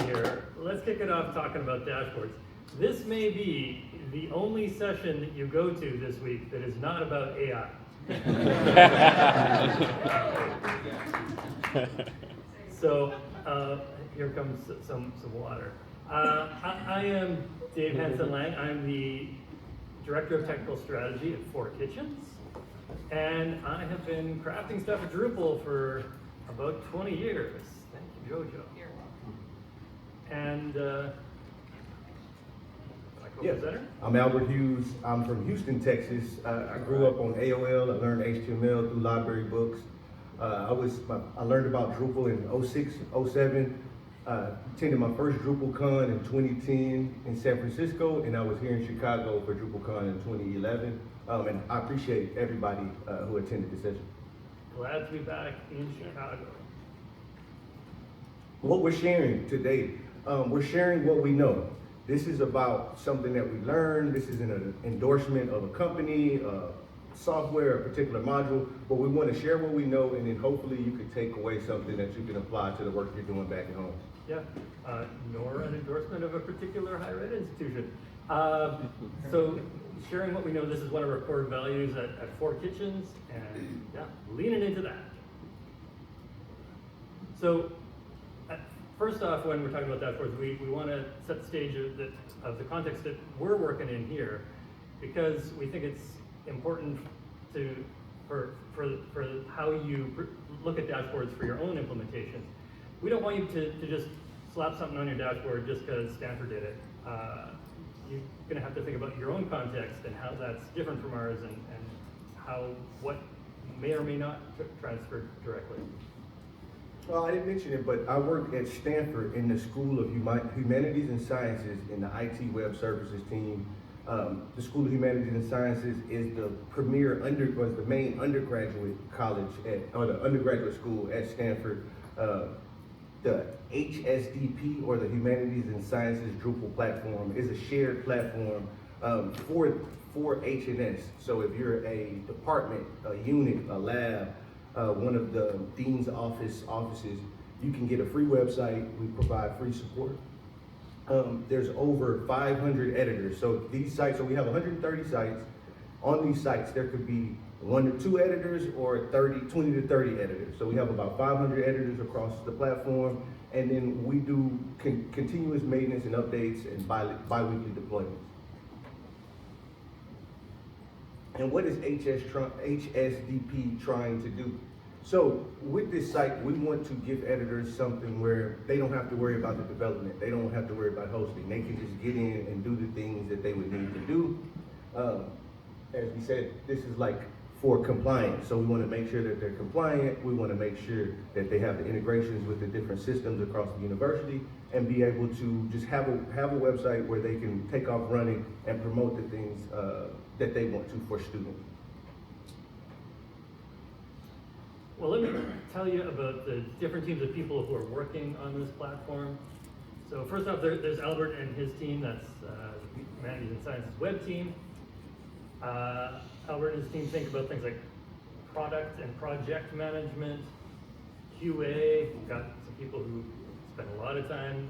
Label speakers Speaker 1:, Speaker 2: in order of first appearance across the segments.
Speaker 1: here, let's kick it off talking about dashboards. This may be the only session that you go to this week that is not about AI. So here comes some water. I am Dave Hansen-Lang. I'm the Director of Technical Strategy at Four Kitchens. And I have been crafting stuff at Drupal for about 20 years. Thank you, Jojo.
Speaker 2: You're welcome.
Speaker 1: And
Speaker 3: Yes, I'm Albert Hughes. I'm from Houston, Texas. I grew up on AOL. I learned HTML through library books. I learned about Drupal in 06, 07. Attended my first DrupalCon in 2010 in San Francisco, and I was here in Chicago for DrupalCon in 2011. And I appreciate everybody who attended this session.
Speaker 1: glad to be back in Chicago.
Speaker 3: What we're sharing today, we're sharing what we know. This is about something that we learned. This is an endorsement of a company, software, a particular module, but we want to share what we know, and then hopefully you can take away something that you can apply to the work you're doing back at home.
Speaker 1: Yeah, nor an endorsement of a particular higher ed institution. So sharing what we know, this is one of our core values at Four Kitchens, and yeah, leaning into that. So first off, when we're talking about dashboards, we want to set the stage of the context that we're working in here, because we think it's important for how you look at dashboards for your own implementations. We don't want you to just slap something on your dashboard just because Stanford did it. You're going to have to think about your own context and how that's different from ours, and what may or may not transfer directly.
Speaker 3: Well, I didn't mention it, but I work at Stanford in the School of Humanities and Sciences in the IT Web Services team. The School of Humanities and Sciences is the premier was the main undergraduate college or the undergraduate school at Stanford. The HSDP, or the Humanities and Sciences Drupal platform, is a shared platform for H&S. So if you're a department, a unit, a lab, one of the dean's offices, you can get a free website. We provide free support. There's over 500 editors. So these sites, so we have 130 sites. On these sites, there could be 1 to 2 editors or 20 to 30 editors. So we have about 500 editors across the platform. And then we do continuous maintenance and updates and bi-weekly deployments. And what is HSDP trying to do? So with this site, we want to give editors something where they don't have to worry about the development. They don't have to worry about hosting. They can just get in and do the things that they would need to do. As we said, this is like for compliance. So we want to make sure that they're compliant. We want to make sure that they have the integrations with the different systems across the university, and be able to just have a website where they can take off running and promote the things that they want to for students.
Speaker 1: Well, let me tell you about the different teams of people who are working on this platform. So first off, there's Albert and his team. That's the Humanities and Sciences web team. Albert and his team think about things like product and project management, QA. We've got some people who spend a lot of time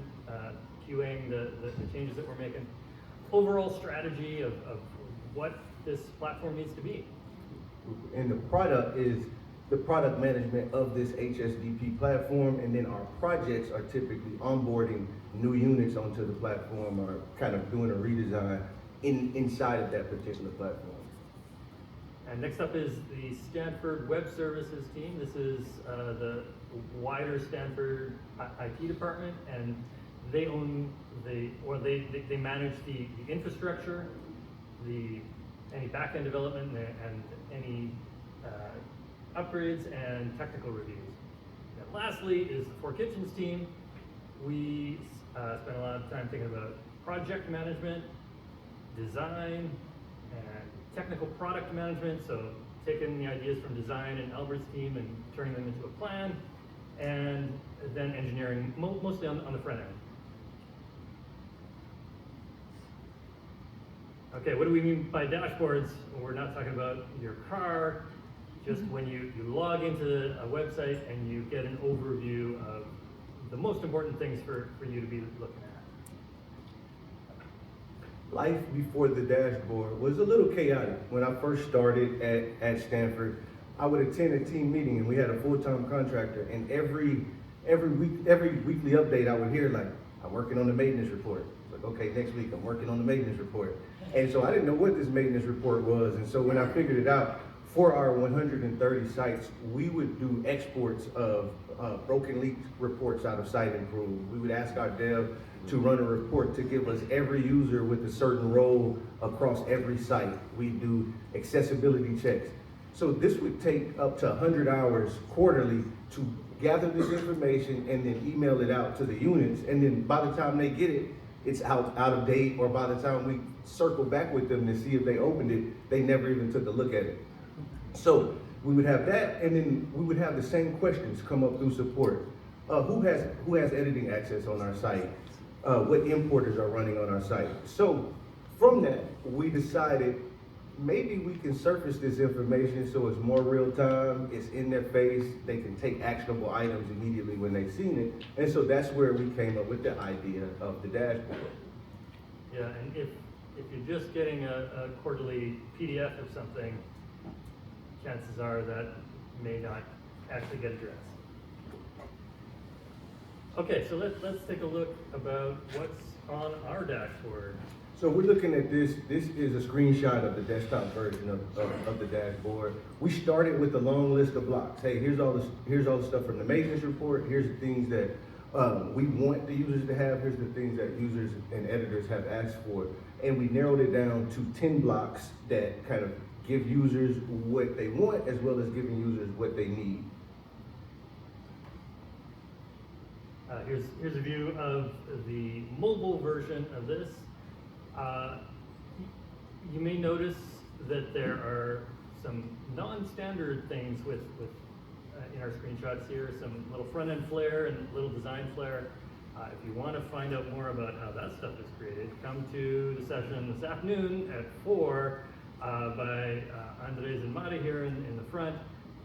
Speaker 1: QAing the changes that we're making. Overall strategy of what this platform needs to be.
Speaker 3: And the product is the product management of this HSDP platform, and then our projects are typically onboarding new units onto the platform, or kind of doing a redesign inside of that particular platform.
Speaker 1: And next up is the Stanford Web Services team. This is the wider Stanford IT department, and they own they manage the infrastructure, any back-end development, and any upgrades and technical reviews. And lastly is the Four Kitchens team. We spend a lot of time thinking about project management, design, and technical product management. So taking the ideas from design and Albert's team and turning them into a plan, and then engineering, mostly on the front end. Okay, what do we mean by dashboards? We're not talking about your car. Just when you log into a website and you get an overview of the most important things for you to be looking at?
Speaker 3: Life before the dashboard was a little chaotic. When I first started at Stanford, I would attend a team meeting and we had a full-time contractor, and every weekly update I would hear like, I'm working on the maintenance report. Like, okay, next week I'm working on the maintenance report. And so I didn't know what this maintenance report was. And so when I figured it out, for our 130 sites, we would do exports of broken leak reports out of Site Improve. We would ask our dev to run a report to give us every user with a certain role across every site. We do accessibility checks. So this would take up to 100 hours quarterly to gather this information and then email it out to the units. And then by the time they get it, it's out of date, or by the time we circle back with them to see if they opened it, they never even took a look at it. So we would have that, and then we would have the same questions come up through support. Who has editing access on our site? What importers are running on our site? So from that, we decided maybe we can surface this information so it's more real time, it's in their face, they can take actionable items immediately when they've seen it. And so that's where we came up with the idea of the dashboard.
Speaker 1: Yeah, and if you're just getting a quarterly PDF of something, chances are that may not actually get addressed. Okay, so let's take a look about what's on our dashboard.
Speaker 3: So we're looking at this. This is a screenshot of the desktop version of the dashboard. We started with a long list of blocks. Hey, here's all the stuff from the maintenance report. Here's the things that we want the users to have. Here's the things that users and editors have asked for. And we narrowed it down to 10 blocks that kind of give users what they want as well as giving users what they need.
Speaker 1: Here's a view of the mobile version of this. You may notice that there are some non-standard things with in our screenshots here, some little front-end flair and little design flair. If you want to find out more about how that stuff is created, come to the session this afternoon at 4 by Andres and Mari here in the front,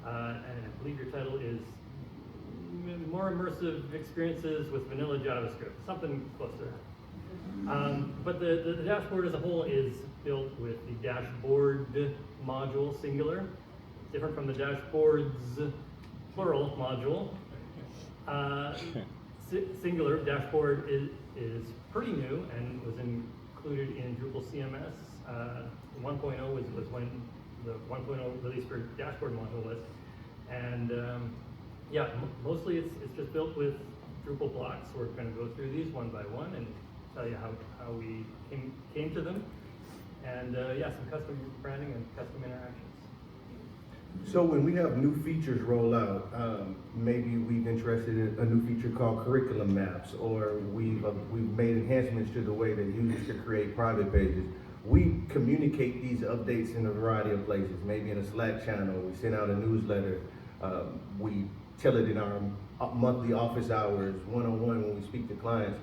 Speaker 1: and I believe your title is More Immersive Experiences with Vanilla JavaScript, something close to that. But the dashboard as a whole is built with the dashboard module, singular, different from the dashboards, plural module. Singular dashboard is pretty new and was included in Drupal CMS. 1.0 was when the 1.0 release for dashboard module was. And yeah, mostly it's just built with Drupal blocks. We're going to go through these one by one and tell you how we came to them. And yeah, some custom branding and custom interactions.
Speaker 3: So when we have new features roll out, maybe we've interested in a new feature called curriculum maps, or we've made enhancements to the way that users can create private pages. We communicate these updates in a variety of places, maybe in a Slack channel, we send out a newsletter, we tell it in our monthly office hours, one-on-one when we speak to clients.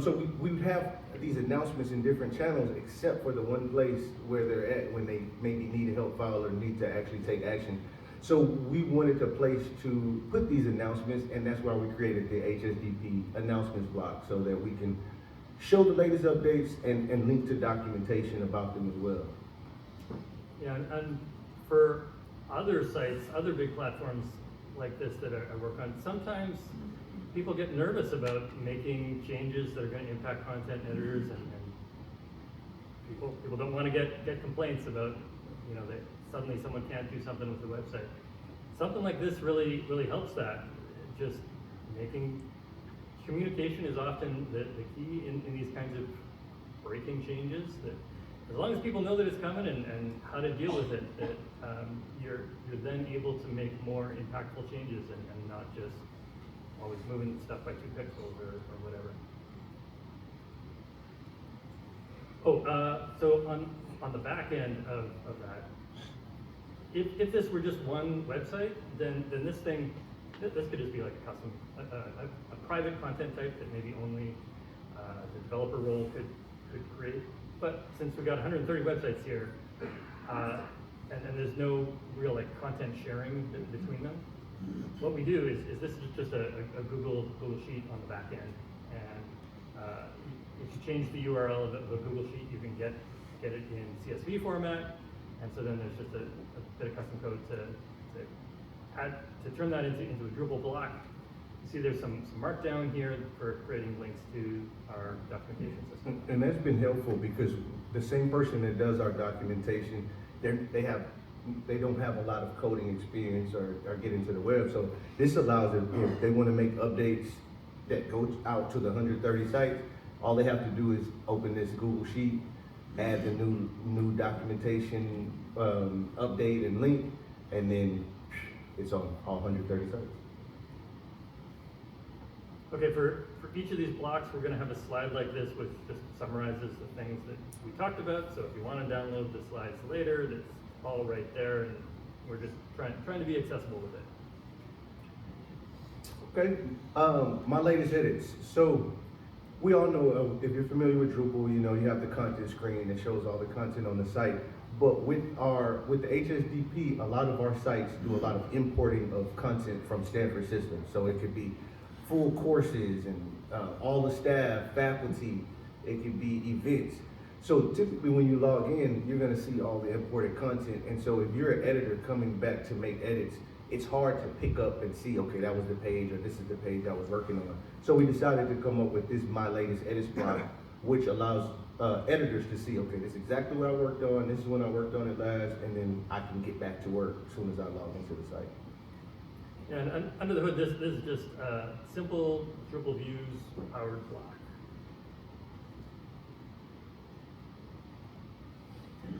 Speaker 3: So we have these announcements in different channels, except for the one place where they're at when they maybe need a help file or need to actually take action. So we wanted a place to put these announcements, and that's why we created the HSDP announcements block, so that we can show the latest updates and link to documentation about them as well.
Speaker 1: Yeah, and for other sites, other big platforms like this that I work on, sometimes people get nervous about making changes that are going to impact content editors, and people don't want to get complaints about, you know, that suddenly someone can't do something with the website. Something like this really helps that. Just making communication is often the key in these kinds of breaking changes. That as long as people know that it's coming and how to deal with it, that you're then able to make more impactful changes and not just always moving stuff by 2 pixels or whatever. Oh, so on the back end of that, if this were just one website, then this thing, this could just be like a custom, a private content type that maybe only the developer role could create. But since we've got 130 websites here, and there's no real like content sharing between them, what we do is this is just a Google Sheet on the back end. And if you change the URL of a Google Sheet, you can get it in CSV format. And so then there's just a bit of custom code to turn that into a Drupal block. You see there's some markdown here for creating links to our documentation system.
Speaker 3: And that's been helpful because the same person that does our documentation, they don't have a lot of coding experience or get into the web. So this allows them, if they want to make updates that go out to the 130 sites, all they have to do is open this Google Sheet, add the new documentation update and link, and then it's on all 130 sites.
Speaker 1: Okay, for each of these blocks, we're gonna have a slide like this, which just summarizes the things that we talked about. So if you wanna download the slides later, that's all right there, and we're just trying to be accessible with it.
Speaker 3: Okay, my latest edits. So we all know, if you're familiar with Drupal, you know you have the content screen that shows all the content on the site. But with the HSDP, a lot of our sites do a lot of importing of content from Stanford systems. So it could be full courses and all the staff, faculty, it could be events. So typically when you log in, you're gonna see all the imported content. And so if you're an editor coming back to make edits, it's hard to pick up and see, okay, that was the page or this is the page I was working on. So we decided to come up with this My Latest Edits block, which allows editors to see, okay, this is exactly what I worked on, this is when I worked on it last, and then I can get back to work as soon as I log into the site.
Speaker 1: And under the hood, this is just a simple Drupal views powered block.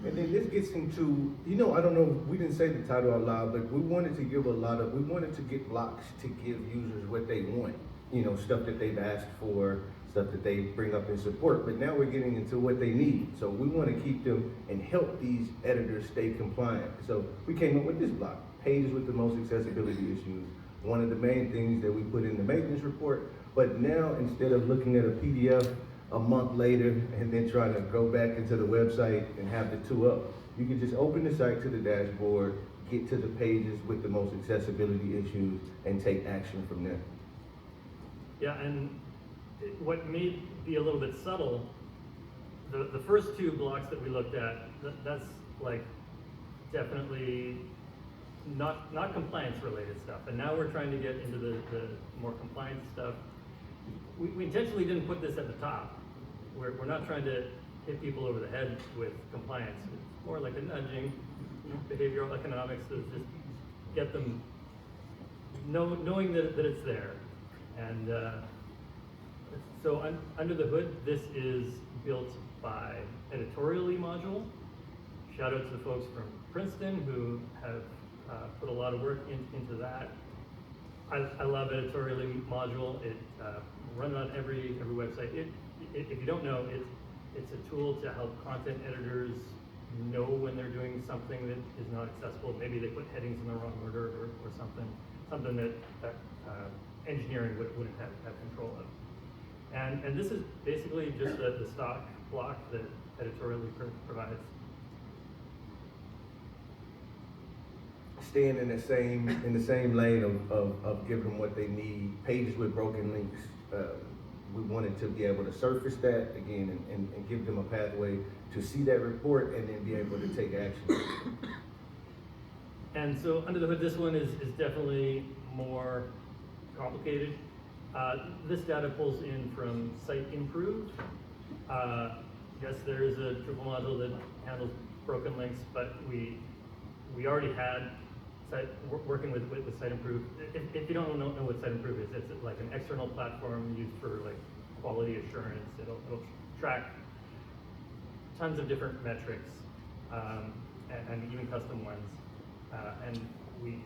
Speaker 3: And then this gets into, you know, I don't know, we didn't say the title out loud, but we wanted to get blocks to give users what they want. You know, stuff that they've asked for, stuff that they bring up in support, but now we're getting into what they need. So we want to keep them and help these editors stay compliant. So we came up with this block, pages with the most accessibility issues. One of the main things that we put in the maintenance report, but now instead of looking at a PDF a month later and then trying to go back into the website and have the two up, you can just open the site to the dashboard, get to the pages with the most accessibility issues, and take action from there.
Speaker 1: Yeah, and what may be a little bit subtle, the first two blocks that we looked at, that's like definitely not compliance related stuff. And now we're trying to get into the more compliance stuff. We intentionally didn't put this at the top. We're not trying to hit people over the head with compliance. It's more like a nudging, behavioral economics to just get them knowing that it's there. And so under the hood, this is built by Editorially module. Shout out to the folks from Princeton who have put a lot of work into that. I love Editorially module. It run on every website. If you don't know, it's a tool to help content editors know when they're doing something that is not accessible. Maybe they put headings in the wrong order or something that engineering wouldn't have control of. And this is basically just the stock block that Editorially provides.
Speaker 3: Staying in the same lane of giving them what they need, pages with broken links. We wanted to be able to surface that again and give them a pathway to see that report and then be able to take action.
Speaker 1: And so under the hood, this one is definitely more complicated. This data pulls in from Site Improve. Yes, there is a Drupal module that handles broken links, but we already had working with Site Improve. If you don't know what Site Improve is, it's like an external platform used for like quality assurance. It'll track tons of different metrics and even custom ones. And we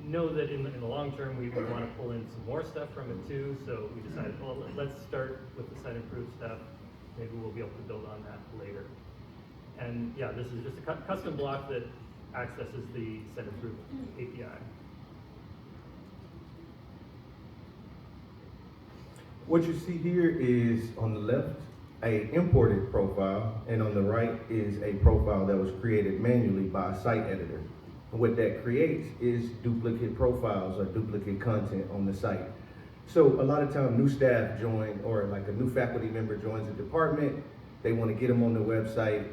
Speaker 1: know that in the long term we want to pull in some more stuff from it too. So we decided, well, let's start with the Site Improve stuff. Maybe we'll be able to build on that later. And yeah, this is just a custom block that accesses the Site Improve API.
Speaker 3: What you see here is on the left, a imported profile, and on the right is a profile that was created manually by a site editor. And what that creates is duplicate profiles or duplicate content on the site. So a lot of time new staff join, or like a new faculty member joins a department, they want to get them on the website.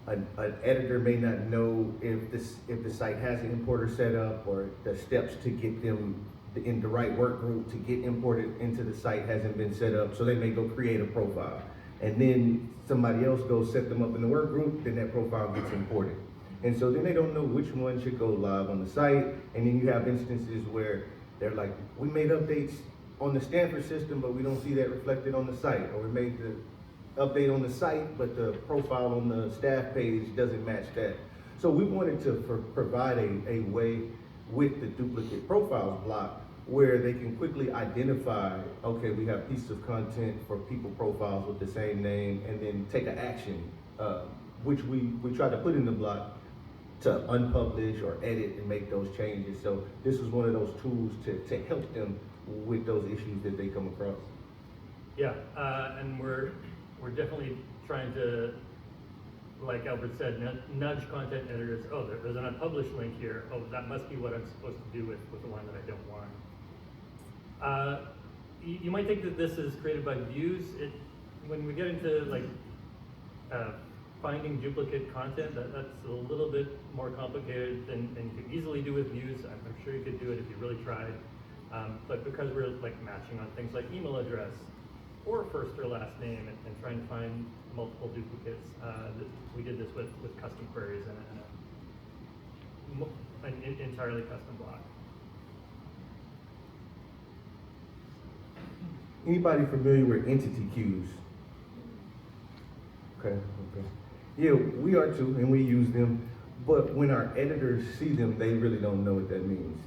Speaker 3: An editor may not know if the site has an importer set up, or the steps to get them in the right work group to get imported into the site hasn't been set up, so they may go create a profile. And then somebody else goes set them up in the work group, then that profile gets imported. And so then they don't know which one should go live on the site, and then you have instances where they're like, we made updates on the Stanford system, but we don't see that reflected on the site, or we made the update on the site, but the profile on the staff page doesn't match that. So we wanted to provide a way with the duplicate profiles block where they can quickly identify, okay, we have pieces of content for people profiles with the same name, and then take an action, which we try to put in the block to unpublish or edit and make those changes. So this is one of those tools to help them with those issues that they come across.
Speaker 1: Yeah, and we're definitely trying to, like Albert said, nudge content editors. Oh, there's an unpublished link here. Oh, that must be what I'm supposed to do with the one that I don't want. You might think that this is created by views. When we get into like finding duplicate content, that's a little bit more complicated than you could easily do with views. I'm sure you could do it if you really tried. But because we're like matching on things like email address or first or last name and trying to find multiple duplicates, we did this with custom queries and an entirely custom block.
Speaker 3: Anybody familiar with entity queues? Okay. Yeah, we are too, and we use them. But when our editors see them, they really don't know what that means.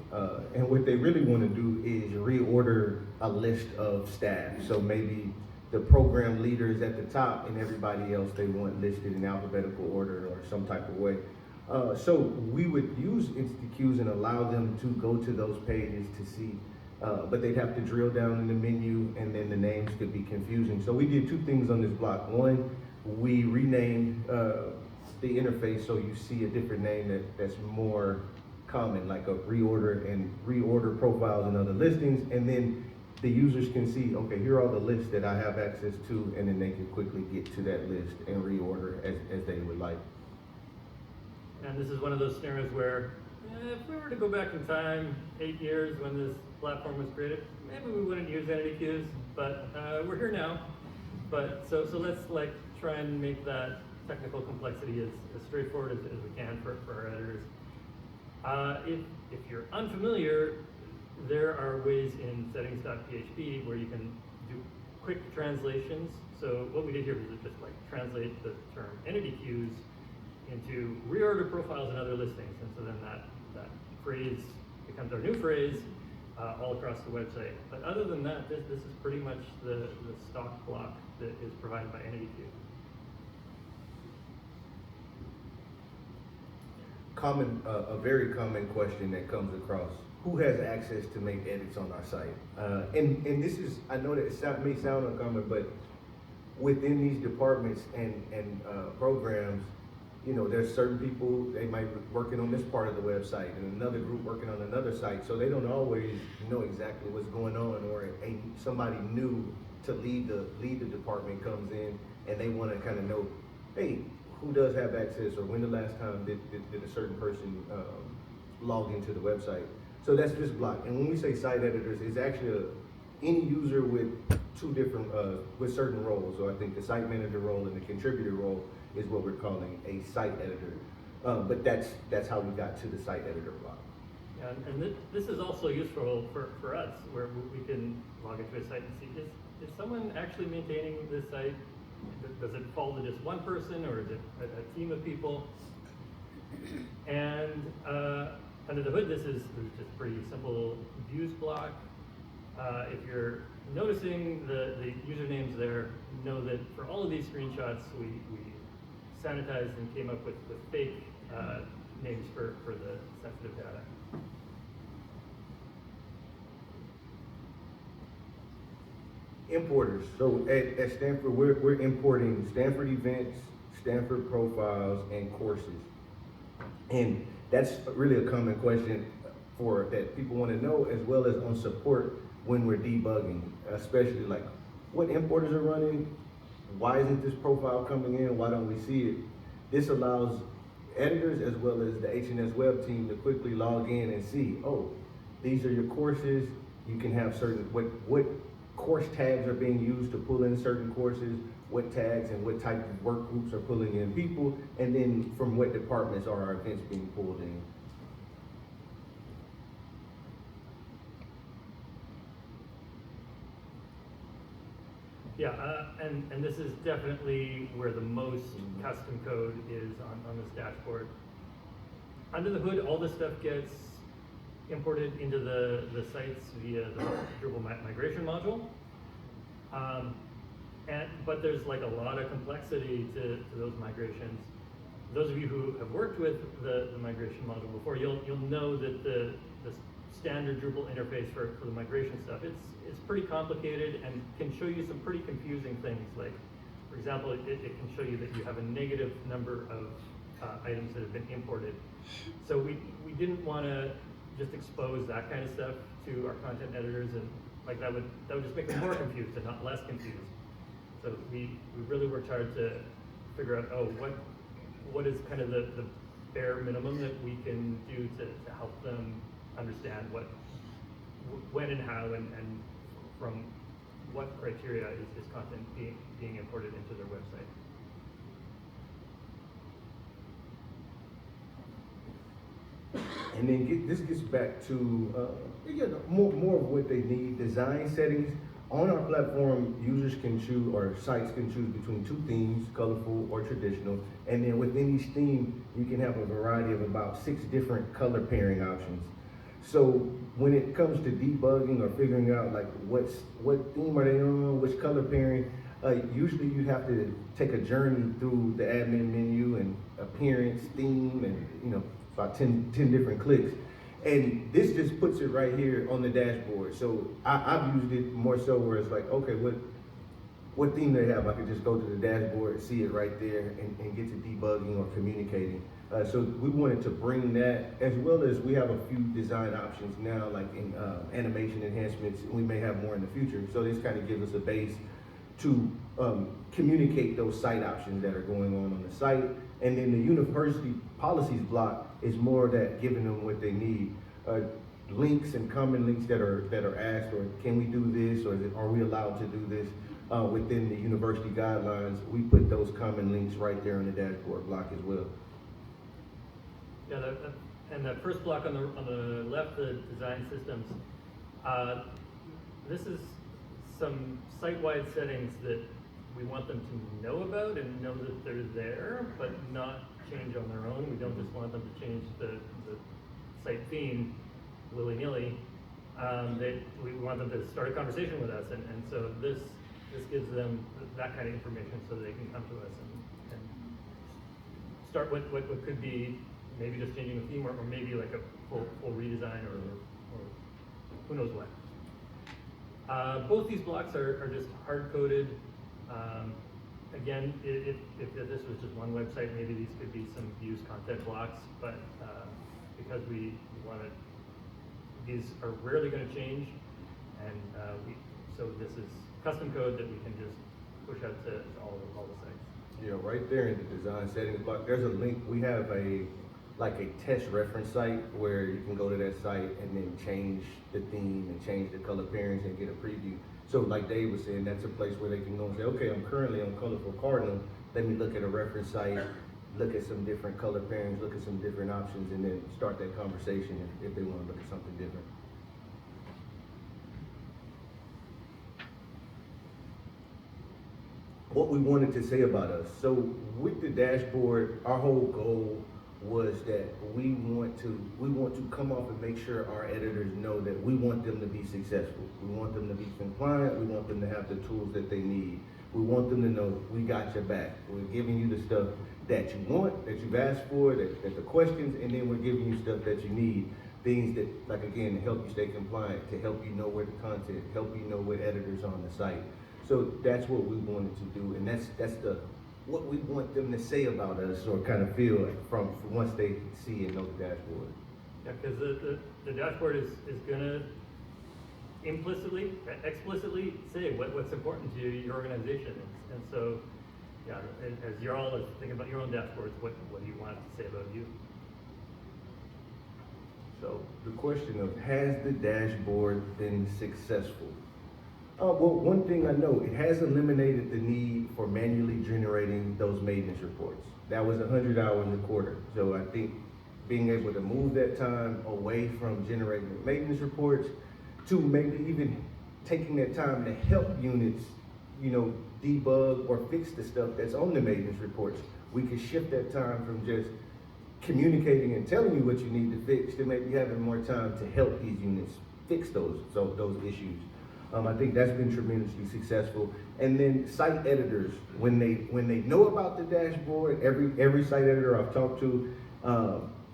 Speaker 3: And what they really want to do is reorder a list of staff. So maybe the program leaders at the top and everybody else they want listed in alphabetical order or some type of way. So we would use entity queues and allow them to go to those pages to see, but they'd have to drill down in the menu, and then the names could be confusing. So we did two things on this block. One, we renamed the interface so you see a different name that's more common, like a reorder profiles and other listings, and then the users can see, okay, here are all the lists that I have access to, and then they can quickly get to that list and reorder as they would like.
Speaker 1: And this is one of those scenarios where if we were to go back in time 8 years when this platform was created, maybe we wouldn't use entity queues, but we're here now. But so let's like try and make that technical complexity as straightforward as we can for our editors. If you're unfamiliar, there are ways in settings.php where you can do quick translations. So what we did here was just like translate the term entity queues into reorder profiles and other listings. And so then that phrase becomes our new phrase all across the website. But other than that, this is pretty much the stock block that is provided by entity queue.
Speaker 3: A very common question that comes across: who has access to make edits on our site? And this is, I know that it may sound uncommon, but within these departments and programs, you know, there's certain people, they might be working on this part of the website and another group working on another site, so they don't always know exactly what's going on, or somebody new to lead the department comes in and they want to kind of know, hey, who does have access, or when the last time did a certain person log into the website. So that's this block. And when we say site editors, it's actually any user with two different, with certain roles. So I think the site manager role and the contributor role is what we're calling a site editor. But that's how we got to the site editor block.
Speaker 1: Yeah, and this is also useful for us, where we can log into a site and see, is someone actually maintaining this site? Does it fall to just one person, or is it a team of people? And under the hood, this is just pretty simple views block. If you're noticing the usernames there, know that for all of these screenshots, we sanitized and came up with fake names for the sensitive data.
Speaker 3: Importers. So at Stanford, we're importing Stanford events, Stanford profiles, and courses. And That's really a common question that people want to know, as well as on support when we're debugging, especially like what importers are running, why isn't this profile coming in, why don't we see it? This allows editors as well as the HNS web team to quickly log in and see, oh, these are your courses. You can have certain, what course tags are being used to pull in certain courses, what tags and what type of work groups are pulling in people, and then from what departments are our events being pulled in.
Speaker 1: Yeah, and this is definitely where the most custom code is on this dashboard. Under the hood, all this stuff gets imported into the sites via the Drupal migration module. But there's like a lot of complexity to those migrations. Those of you who have worked with the migration module before, you'll know that the standard Drupal interface for the migration stuff, it's pretty complicated and can show you some pretty confusing things. Like, for example, it can show you that you have a negative number of items that have been imported. So we didn't want to just expose that kind of stuff to our content editors, and like that would just make them more confused and not less confused. So we really worked hard to figure out, oh, what is kind of the bare minimum that we can do to help them understand when and how and from what criteria is content being imported into their website.
Speaker 3: And then this gets back to more of what they need. Design settings. On our platform, users can choose, or sites can choose between two themes, colorful or traditional. And then within each theme, you can have a variety of about 6 different color pairing options. So when it comes to debugging or figuring out like what theme are they on, which color pairing, usually you have to take a journey through the admin menu and appearance, theme, and about 10 different clicks. And this just puts it right here on the dashboard. So I've used it more so where it's like, okay, what theme they have? I could just go to the dashboard, see it right there, and get to debugging or communicating. So we wanted to bring that, as well as we have a few design options now, like in animation enhancements. We may have more in the future. So this kind of gives us a base to communicate those site options that are going on the site. And then the university policies block is more that giving them what they need. Links and common links that are asked, or can we do this, or are we allowed to do this within the university guidelines? We put those common links right there on the dashboard block as well.
Speaker 1: Yeah, and that first block on the left, the design systems, this is some site-wide settings that we want them to know about and know that they're there, but not change on their own. We don't just want them to change the site theme willy-nilly. We want them to start a conversation with us, and so this gives them that kind of information so they can come to us and start what could be maybe just changing the theme, or maybe like a full redesign, or who knows what. Both these blocks are just hard-coded. Again, if this was just one website, maybe these could be some views content blocks, but because we want to, these are rarely going to change, and so this is custom code that we can just push out to all the sites.
Speaker 3: Yeah, right there in the design settings block, there's a link. We have a test reference site where you can go to that site and then change the theme and change the color pairings and get a preview. So like Dave was saying, that's a place where they can go and say, okay, I'm currently on colorful cardinal. Let me look at a reference site, look at some different color pairings, look at some different options, and then start that conversation if they want to look at something different. What we wanted to say about us. So with the dashboard, our whole goal was that we want to come off and make sure our editors know that we want them to be successful. We want them to be compliant. We want them to have the tools that they need. We want them to know we got your back. We're giving you the stuff that you want, that you've asked for, that the questions, and then we're giving you stuff that you need. Things that, like again, to help you stay compliant, to help you know where the content, help you know what editors are on the site. So that's what we wanted to do, and that's the what we want them to say about us or kind of feel from once they see and know the dashboard.
Speaker 1: Yeah, because the dashboard is gonna explicitly say what's important to your organization. And so, yeah, as you're all thinking about your own dashboards, what do you want it to say about you?
Speaker 3: So the question of, has the dashboard been successful? Well, one thing I know, it has eliminated the need for manually generating those maintenance reports. That was 100 hours a quarter. So I think being able to move that time away from generating the maintenance reports to maybe even taking that time to help units, debug or fix the stuff that's on the maintenance reports. We could shift that time from just communicating and telling you what you need to fix to maybe having more time to help these units fix those issues. I think that's been tremendously successful. And then site editors, when they know about the dashboard, every site editor I've talked to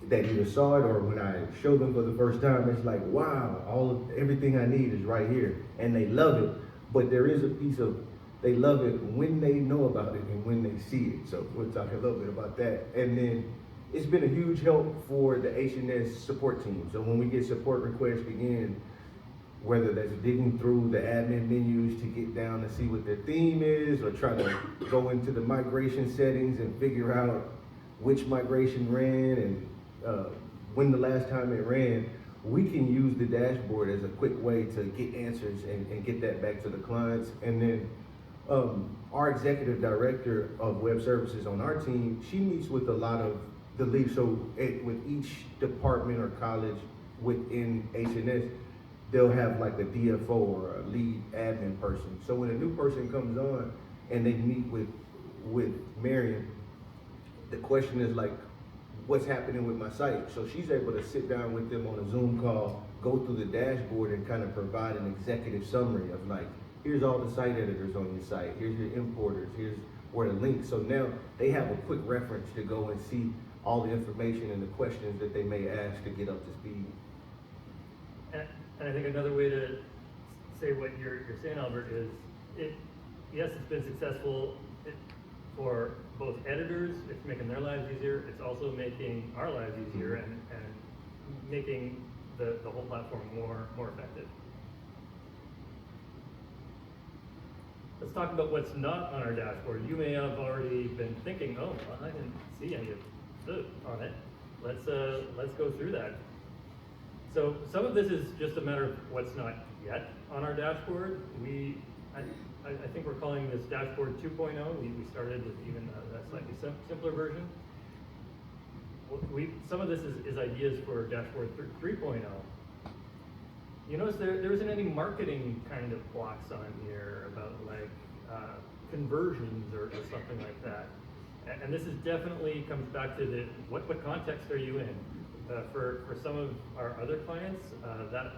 Speaker 3: that either saw it or when I show them for the first time, it's like, wow, everything I need is right here, and they love it. But there is a piece of they love it when they know about it and when they see it. So we'll talk a little bit about that. And then it's been a huge help for the H&S support team. So when we get support requests again, whether that's digging through the admin menus to get down to see what their theme is, or trying to go into the migration settings and figure out which migration ran and when the last time it ran, we can use the dashboard as a quick way to get answers and get that back to the clients. And then our executive director of web services on our team, she meets with a lot of the leads. So with each department or college within H&S, they'll have like a DFO or a lead admin person. So when a new person comes on and they meet with Marion, the question is like, what's happening with my site? So she's able to sit down with them on a Zoom call, go through the dashboard and kind of provide an executive summary of like, here's all the site editors on your site, here's your importers, here's where the links. So now they have a quick reference to go and see all the information and the questions that they may ask to get up to speed.
Speaker 1: And I think another way to say what you're saying, Albert, is yes, it's been successful for both editors. It's making their lives easier. It's also making our lives easier and making the whole platform more effective. Let's talk about what's not on our dashboard. You may have already been thinking, oh, well, I didn't see any of this on it. Let's go through that. So some of this is just a matter of what's not yet on our dashboard. I think we're calling this dashboard 2.0. We started with even a slightly simpler version. Some of this is ideas for dashboard 3.0. You notice there isn't any marketing kind of blocks on here about like conversions or something like that. And this is definitely comes back to what context are you in? For some of our other clients, that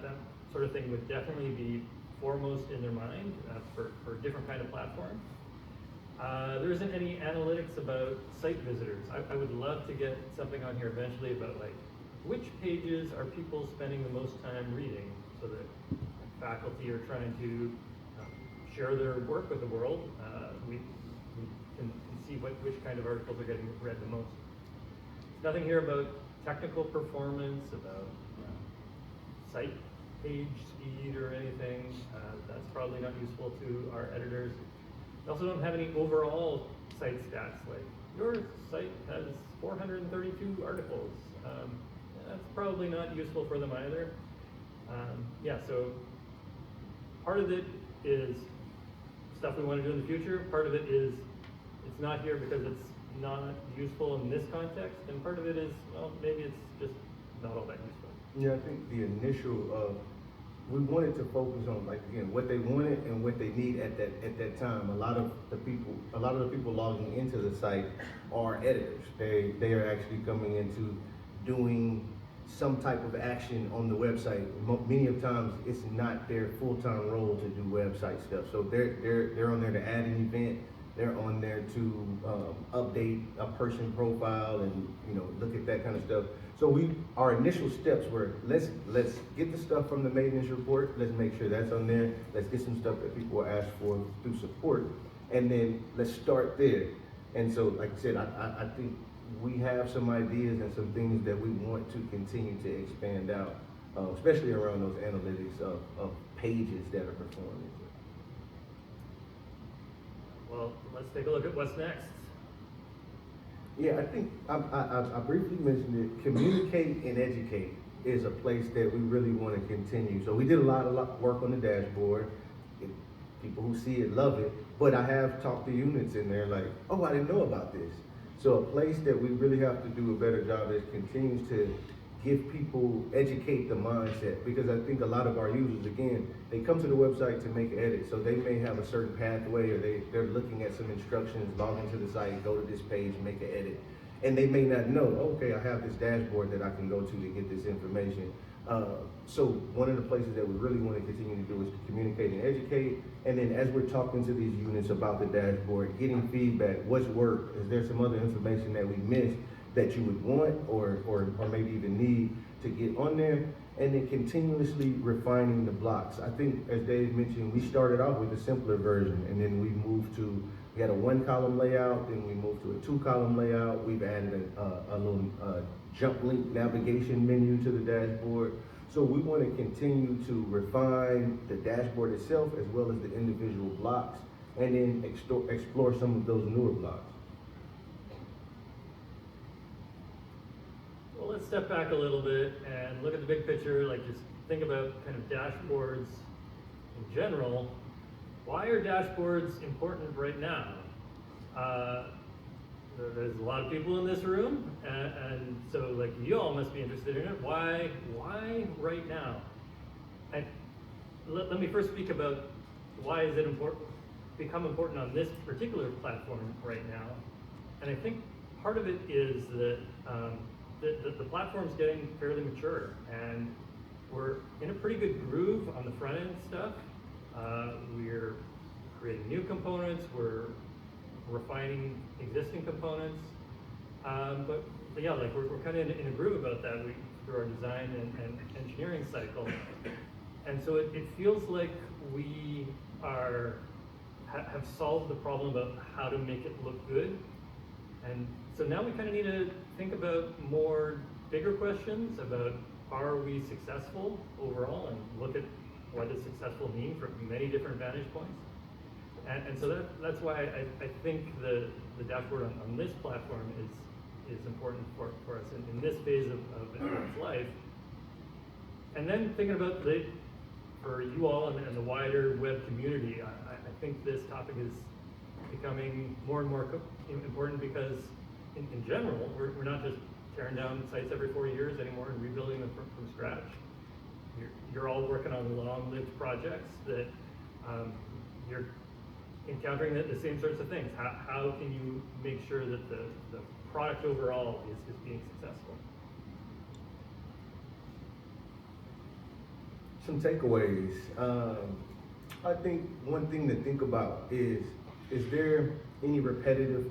Speaker 1: sort of thing would definitely be foremost in their mind for a different kind of platform. There isn't any analytics about site visitors. I would love to get something on here eventually about like which pages are people spending the most time reading, so that faculty are trying to share their work with the world. We can see which kind of articles are getting read the most. Nothing here about technical performance, about site page speed or anything. That's probably not useful to our editors. We also don't have any overall site stats, like your site has 432 articles. That's probably not useful for them either. Yeah, so part of it is stuff we want to do in the future. Part of it is it's not here because it's not useful in this context, and part of it is, well, maybe it's just not all that useful.
Speaker 3: Yeah, I think the initial, we wanted to focus on, like, again, what they wanted and what they need at that time. A lot of the people logging into the site are editors. They are actually coming into doing some type of action on the website. Many of times it's not their full-time role to do website stuff. So they're on there to add an event. They're on there to update a person profile and look at that kind of stuff. So our initial steps were let's get the stuff from the maintenance report. Let's make sure that's on there. Let's get some stuff that people ask for through support, and then let's start there. And so, like I said, I think we have some ideas and some things that we want to continue to expand out, especially around those analytics of pages that are performing.
Speaker 1: Well, let's take a look at what's next.
Speaker 3: Yeah, I think I briefly mentioned it. Communicate and educate is a place that we really want to continue. So we did a lot of work on the dashboard. People who see it love it, but I have talked to units in there like, oh, I didn't know about this. So a place that we really have to do a better job is continues to give people, educate the mindset, because I think a lot of our users, again, they come to the website to make edits, so they may have a certain pathway, or they're looking at some instructions, log into the site, go to this page, make an edit, and they may not know, okay, I have this dashboard that I can go to get this information. So one of the places that we really want to continue to do is to communicate and educate, and then as we're talking to these units about the dashboard, getting feedback, what's worked, is there some other information that we missed that you would want or maybe even need to get on there, and then continuously refining the blocks. I think, as Dave mentioned, we started off with a simpler version, and then we had a 1-column layout, then we moved to a 2-column layout. We've added a little jump link navigation menu to the dashboard. So we want to continue to refine the dashboard itself as well as the individual blocks, and then explore some of those newer blocks.
Speaker 1: Well, let's step back a little bit and look at the big picture, like just think about kind of dashboards in general. Why are dashboards important right now? There's a lot of people in this room, and so like you all must be interested in it. Why right now? And let me first speak about why is it become important on this particular platform right now. And I think part of it is that the platform's getting fairly mature, and we're in a pretty good groove on the front end stuff. We're creating new components, we're refining existing components, but yeah, like we're kind of in a groove about that through our design and engineering cycle. And so it feels like we have solved the problem about how to make it look good. And so now we kind of need to think about bigger questions about, are we successful overall, and look at what does successful mean from many different vantage points. And so that's why I think the dashboard on this platform is important for us in this phase of its life. And then thinking about for you all and the wider web community, I think this topic is becoming more and more important, because in general, we're not just tearing down sites every 4 years anymore and rebuilding them from scratch. You're all working on long-lived projects that you're encountering the same sorts of things. How can you make sure that the product overall is being successful?
Speaker 3: Some takeaways. I think one thing to think about is there any repetitive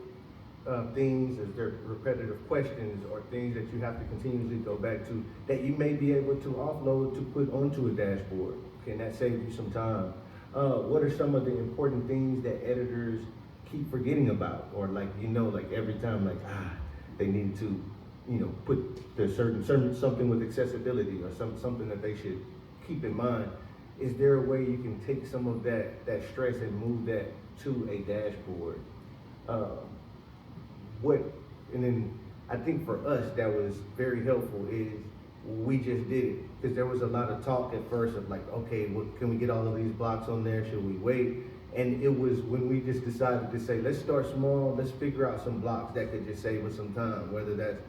Speaker 3: things, is there repetitive questions or things that you have to continuously go back to that you may be able to offload to put onto a dashboard? Can that save you some time? What are some of the important things that editors keep forgetting about, or like every time they need to put the certain something with accessibility or something that they should keep in mind? Is there a way you can take some of that stress and move that to a dashboard? And then I think for us that was very helpful is we just did it, because there was a lot of talk at first of like, okay, can we get all of these blocks on there? Should we wait? And it was when we just decided to say, let's start small, let's figure out some blocks that could just save us some time, whether that's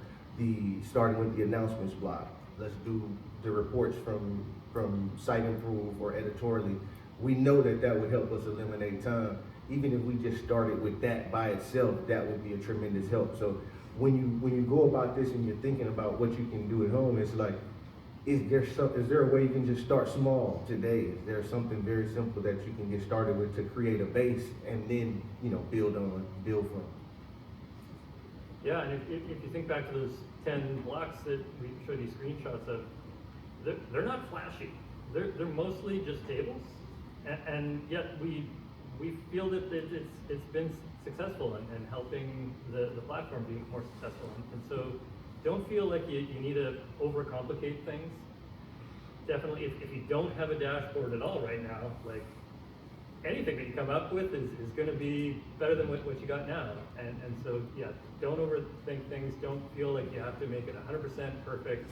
Speaker 3: starting with the announcements block. Let's do the reports from site improve or editorially. We know that would help us eliminate time. Even if we just started with that by itself, that would be a tremendous help. So when you go about this and you're thinking about what you can do at home, it's like, is there a way you can just start small today? Is there something very simple that you can get started with to create a base and then build from?
Speaker 1: Yeah, and if you think back to those 10 blocks that we showed you screenshots of, they're not flashy. They're mostly just tables, and yet we feel that it's been successful and helping the platform be more successful. And so don't feel like you need to overcomplicate things. Definitely, if you don't have a dashboard at all right now, like anything that you come up with is going to be better than what you got now. And so, yeah, don't overthink things. Don't feel like you have to make it 100% perfect.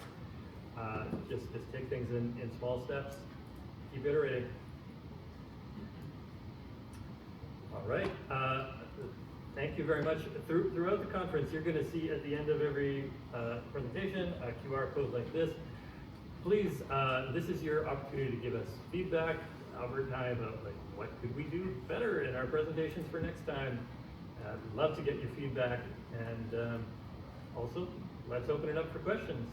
Speaker 1: Just take things in small steps. Keep iterating. All right. Thank you very much. Throughout the conference, you're going to see at the end of every presentation a QR code like this. Please, this is your opportunity to give us feedback, Albert and I, about like what could we do better in our presentations for next time. I'd love to get your feedback, and also let's open it up for questions.